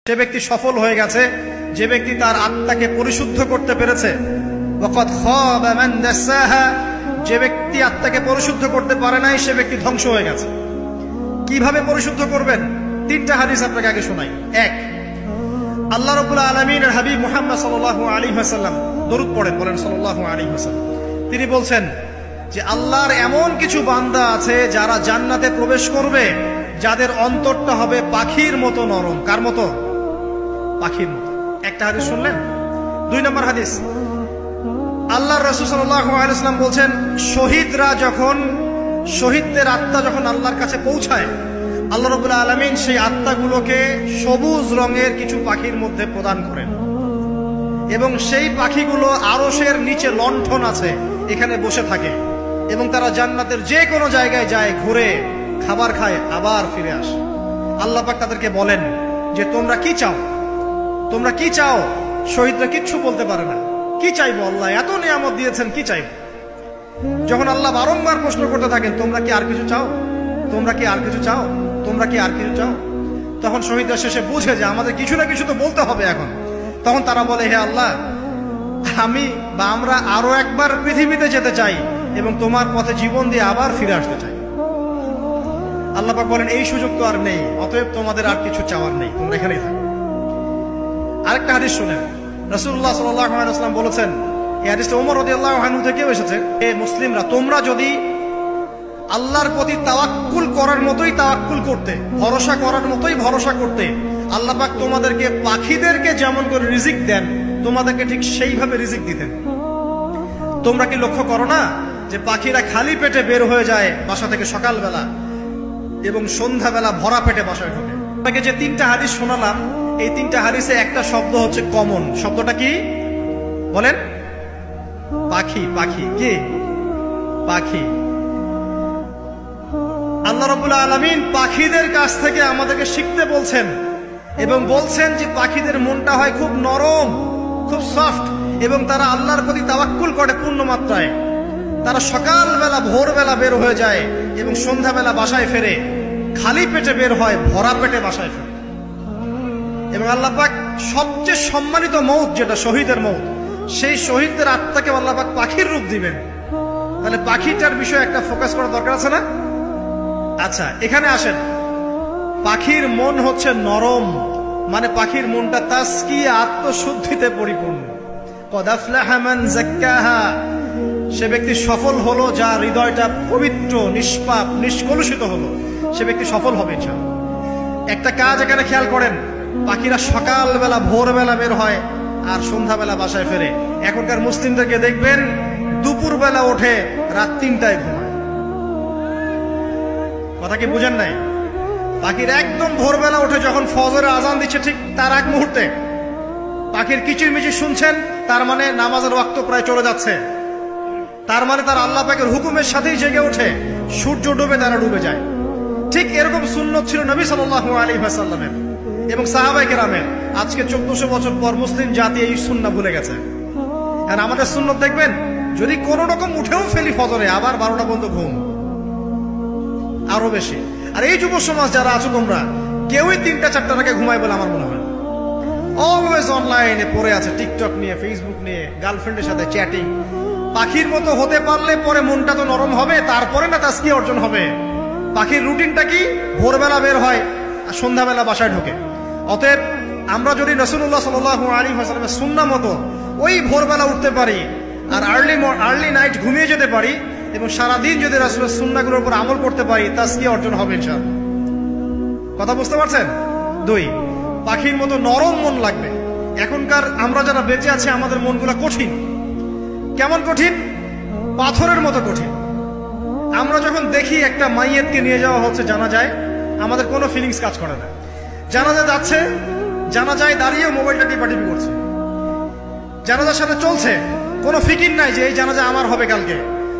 সে ব্যক্তি সফল হয়ে গেছে যে ব্যক্তি তার আত্মাকে পরিশুদ্ধ করতে পেরেছে। ওয়াকাদ খাবা মান দাসাহা, যে ব্যক্তি আত্মাকে পরিশুদ্ধ করতে পারে নাই সে ব্যক্তি ধ্বংস হয়ে গেছে। কিভাবে পরিশুদ্ধ করবেন? তিনটা হাদিস আপনাকে আগে শোনাই। এক, আল্লাহ রাব্বুল আলামিনের হাবিব মুহাম্মদ সাল্লাল্লাহু আলাইহি ওয়াসাল্লাম, দরুদ পড়েন, বলেন সাল্লাল্লাহু আলাইহি ওয়াসাল্লাম। তিনি বলছেন যে আল্লাহর এমন কিছু বান্দা আছে যারা জান্নাতে প্রবেশ করবে যাদের অন্তরটা হবে পাখির মতো নরম। কার মতো? পাখির মতো। একটা হাদিস শুনলেন। দুই নম্বর হাদিস, আল্লাহর রাসূল সাল্লাল্লাহু আলাইহি ওয়াসাল্লাম বলছেন শহীদদের আত্মা যখন আল্লাহর কাছে পৌঁছায়, আল্লাহ রাব্বুল আলামিন সেই আত্মাগুলোকে সবুজ রঙের কিছু পাখির মধ্যে প্রদান করেন এবং সেই পাখিগুলো আরশের নিচে লণ্ঠন আছে, এখানে বসে থাকে এবং তারা জান্নাতের যে কোনো জায়গায় যায়, ঘুরে খাবার খায়, আবার ফিরে আসে। আল্লাহ পাক তাদেরকে বলেন যে তোমরা কি চাও, তোমরা কি চাও? শহীদরা কিচ্ছু বলতে পারে না। কি চাইবো? আল্লাহ এত নিয়ামত দিয়েছেন, কি চাইবো? যখন আল্লাহ বারংবার প্রশ্ন করতে থাকেন তোমরা কি আর কিছু চাও, তোমরা কি আর কিছু চাও, তোমরা কি আর কিছু চাও, তখন শহীদরা শেষে বুঝে যে আমাদের কিছু না কিছু তো বলতে হবে এখন। তখন তারা বলে, হে আল্লাহ, আমরা আরো একবার পৃথিবীতে যেতে চাই এবং তোমার পথে জীবন দিয়ে আবার ফিরে আসতে চাই। আল্লাহ পাক বলেন এই সুযোগ তো আর নেই, অতএব তোমাদের আর কিছু চাওয়ার নেই, তোমরা এখানেই থাকো। আরেকটা হাদিস শুনেন। রাসূলুল্লাহ সাল্লাল্লাহু আলাইহি ওয়াসাল্লাম বলেছেন, এই হাদিসটা ওমর রাদিয়াল্লাহু আনহু থেকেও এসেছে, হে মুসলিমরা, তোমরা যদি আল্লাহর প্রতি তাওয়াক্কুল করার মতোই তাওয়াক্কুল করতে, ভরসা করার মতোই ভরসা করতে, আল্লাহ পাক তোমাদেরকে পাখিদেরকে যেমন করে রিজিক দেন তোমাদেরকে ঠিক সেইভাবে রিজিক দিতেন। তোমরা কি লক্ষ্য করো না যে পাখিরা খালি পেটে বের হয়ে যায় বাসা থেকে সকালবেলা এবং সন্ধ্যাবেলা ভরা পেটে বাসায় ঢোকে? আপনাকে যে তিনটা হাদিস শোনালাম, এই তিনটা হাদিসে একটা শব্দ হচ্ছে কমন। শব্দটা কি বলেন? পাখি। পাখি কি? পাখি। আল্লাহ রাব্বুল আলামিন পাখিদের কাছ থেকে আমাদেরকে শিখতে বলছেন এবং বলছেন যে পাখিদের মনটা হয় খুব নরম, খুব সফট এবং তারা আল্লাহর প্রতি তাওয়াক্কুল করে পূর্ণ মাত্রায়। তারা সকালবেলা ভোরবেলা বের হয়ে যায় এবং সন্ধ্যাবেলা বাসায় ফেরে, খালি পেটে বের হয়, ভরা পেটে বাসায় ফেরে। এবং আল্লাহ পাক সবচেয়ে সম্মানিত মউত যেটা শহীদের মউত, সেই শহীদদের আত্মাকে আল্লাহ পাক পাখির রূপ দিবেন। তাহলে পাখিটার বিষয়ে একটা ফোকাস করা দরকার আছে না? আচ্ছা, এখানে আসেন। পাখির মন হচ্ছে নরম, মানে পাখির মনটা তাসকিয়া, আত্মশুদ্ধিতে পরিপূর্ণ। কদ আফলাহা মান যাক্কাহা, সে ব্যক্তি সফল হলো যার হৃদয়টা পবিত্র, নিষ্পাপ, নিষ্কলুষিত হলো, সে ব্যক্তি সফল হবে ইনশাআল্লাহ। একটা কাজ এখানে খেয়াল করেন, পাখিরা সকালবেলা ভোরবেলা বের হয় আর সন্ধ্যাবেলা বাসায় ফেরে। এখনকার মুসলিমদেরকে দেখবেন দুপুরবেলা ওঠে, রাত 3টায় ঘুমায়। কথা কি বুঝেন নাই? পাখির একদম ভোরবেলা উঠে যখন ফজরের আজান দিচ্ছে ঠিক তার এক মুহূর্তে পাখির কিচিরমিচির শুনছেন, তার মানে নামাজের ওয়াক্ত প্রায় চলে যাচ্ছে। তার মানে তার আল্লাহ পাকের হুকুমের সাথেই জেগে ওঠে, সূর্য ডুবে তারা ডুবে যায়। ঠিক এরকম সুন্নত ছিল নবী সাল্লাল্লাহু আলাইহি ওয়াসাল্লামের এবং সাহাবায়ে কেরামের। আজকে 1400 বছর পর মুসলিম জাতি এই সুন্নাহ ভুলে গেছে। আর আমাদের সুন্নত দেখবেন, যদি কোনো রকম উঠেও ফেলি ফজরে, আবার 12টা পর্যন্ত ঘুম, আরো বেশি। আর এই যুব সমাজ যারা আছো তোমরা কেউই 3টা-4টার আগে ঘুমায় বলে আমার মনে হয়। অলওয়েজ অনলাইনে পড়ে আছে, টিকটক নিয়ে, ফেসবুক নিয়ে, গার্লফ্রেন্ডের সাথে চ্যাটিং। পাখির মতো হতে পারলে পরে মনটা তো নরম হবে, তারপরে না তাসকিয়া অর্জন হবে। পাখির রুটিনটা কি? ভোরবেলা বের হয় আর সন্ধ্যাবেলা বাসায় ঢোকে। অতএব আমরা যদি রাসূলুল্লাহ সাল্লাল্লাহু আলাইহি ওয়াসাল্লামের সুন্নাহ মতো ওই ভোরবেলা উঠতে পারি আর আর্লি নাইট ঘুমিয়ে যেতে পারি এবং সারাদিন যদি রাসূলের সুন্নাহগুলোর উপর আমল করতে পারি, তাসকিয়া অর্জন হবে ইনশাআল্লাহ। কথা বুঝতে পারছেন? 2, পাখির মতো নরম মন লাগবে। এখনকার আমরা যারা বেঁচে আছি আমাদের মনগুলো কঠিন। কেমন কঠিন? পাথরের মতো কঠিন। আমরা যখন দেখি একটা মাইয়েতকে নিয়ে যাওয়া হচ্ছে জানাজায়, আমাদের কোনো ফিলিংস কাজ করে না। জানাজা যাচ্ছে, জানাজায় দাঁড়িয়ে মোবাইলটা টিপাটিপি করছে। জানাজার সাথে চলছে, কোনো ফিকির নাই যে এই জানাজা আমার হবে কালকে,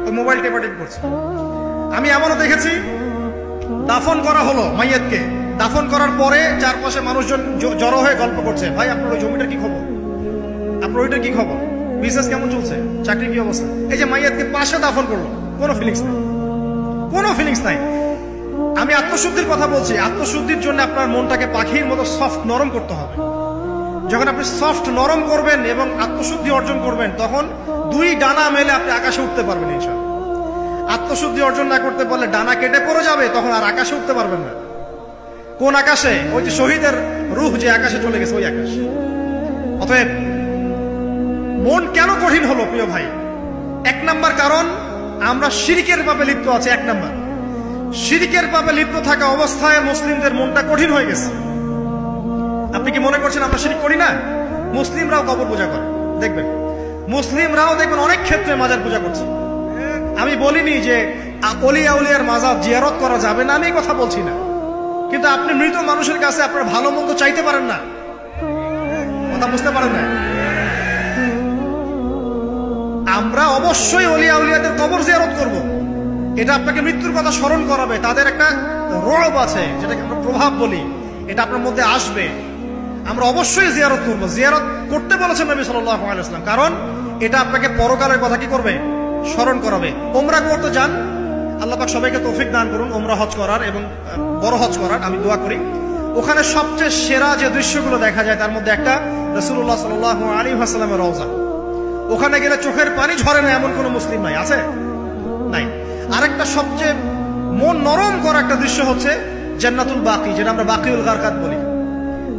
ওই মোবাইল টিপাটিপি করছে। আমি এমনও দেখেছি, দাফন করা হলো মাইয়েতকে, দাফন করার পরে চারপাশে মানুষজন জড়ো হয়ে গল্প করছে, ভাই আপনার ওই জমিটার কি খবর, আপনার ওইটার কি খবর, বিজনেস কেমন চলছে, চাকরি কি অবস্থা। এই যে মাইয়াতকে পাশে দাফন করলো, কোনো ফিলিংস নাই, কোনো ফিলিংস নাই। আমি আত্মশুদ্ধির কথা বলছি। আত্মশুদ্ধির জন্য আপনার মনটাকে পাখির মতো সফট নরম করতে হবে। যখন আপনি সফট নরম করবেন এবং আত্মশুদ্ধি অর্জন করবেন, তখন দুই ডানা মেলে আপনি আকাশে উঠতে পারবেন ইনশাআল্লাহ। আত্মশুদ্ধি অর্জন না করতে পারলে ডানা কেটে পড়ে যাবে, তখন আর আকাশে উঠতে পারবেন না। কোন আকাশে? ওই যে শহীদের রূহ যে আকাশে চলে গেছে, ওই আকাশ। অতএব মন কেন কঠিন হলো প্রিয় ভাই? এক নাম্বার কারণ, আমরা শিরকের পাপে লিপ্ত আছি। এক নাম্বার, শিরকের পাপে লিপ্ত থাকা অবস্থায় মুসলিমদের মনটা কঠিন হয়ে গেছে। আপনি কি মনে করছেন আমরা শিরক করি না? মুসলিমরাও কবর পূজা করে, দেখবেন মুসলিমরাও দেখবেন অনেক ক্ষেত্রে মাজার পূজা করছে। আমি বলিনি যে অলিয়া উলিয়ার মাজার জিয়ারত করা যাবে না, আমি কথা বলছি না। কিন্তু আপনি মৃত মানুষের কাছে আপনার ভালো মন্দ চাইতে পারেন না, কথা বুঝতে পারেন না? আমরা অবশ্যই অলিয়া উলিয়াদের কবর জিয়ারত করব। এটা আপনাকে মৃত্যুর কথা স্মরণ করাবে। তাদের একটা রব আছে, যেটাকে আমরা প্রভাব বলি, এটা আপনার মধ্যে আসবে। আমরা অবশ্যই জিয়ারত করব। জিয়ারত করতে বলেছেন নবী সাল্লাল্লাহু আলাইহি ওয়াসাল্লাম, কারণ এটা আপনাকে পরকালের কথা কি করবে? স্মরণ করাবে। ওমরা করতে যান, আল্লাহ পাক সবাইকে তৌফিক দান করুন ওমরা হজ করার এবং বড় হজ করার, আমি দোয়া করি। ওখানে সবচেয়ে সেরা যে দৃশ্যগুলো দেখা যায় তার মধ্যে একটা রাসূলুল্লাহ সাল্লাল্লাহু আলাইহি ওয়াসাল্লামের রওজা। ওখানে গেলে চোখের পানি ঝরে না এমন কোনো মুসলিম নাই, আছে? নাই। আরেকটা সবচেয়ে মন নরম করা একটা দৃশ্য হচ্ছে জান্নাতুল বাকি, যেটা আমরা বাকিউল গারকাত বলি,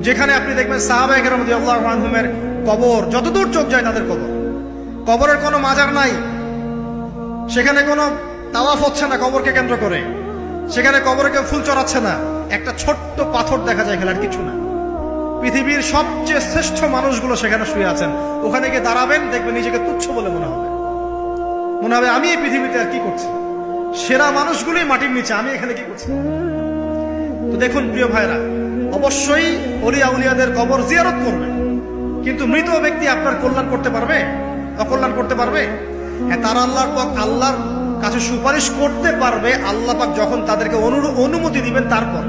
যেখানে আপনি দেখবেন সাহাবায়ে কেরাম রাদিয়াল্লাহু আনহুমের কবর, যতদূর চোখ যায় তাদের কবর। কবরের কোনো মাজার নাই, সেখানে কোনো তাওয়াফ হচ্ছে না কবরকে কেন্দ্র করে, সেখানে কবরে কেউ ফুল চড়াচ্ছে না, একটা ছোট্ট পাথর দেখা যায়, খেলার কিছু না। পৃথিবীর সবচেয়ে শ্রেষ্ঠ মানুষগুলো সেখানে শুয়ে আছেন। ওখানে গিয়ে দাঁড়াবেন, দেখবেন নিজেকে তুচ্ছ বলে মনে হবে। মনে হবে আমি এই পৃথিবীতে আর কি করছি? সেরা মানুষগুলোই মাটির নিচে, আমি এখানে কি করছি? তো দেখুন প্রিয় ভাইরা, অবশ্যই অলিয়া উলিয়াদের কবর জিয়ারত করবে, কিন্তু মৃত ব্যক্তি আপনার কল্যাণ করতে পারবে? অকল্যাণ করতে পারবে? হ্যাঁ, তারা আল্লাহর কাছে সুপারিশ করতে পারবে আল্লাহ পাক যখন তাদেরকে অনুমতি দিবেন, তারপর।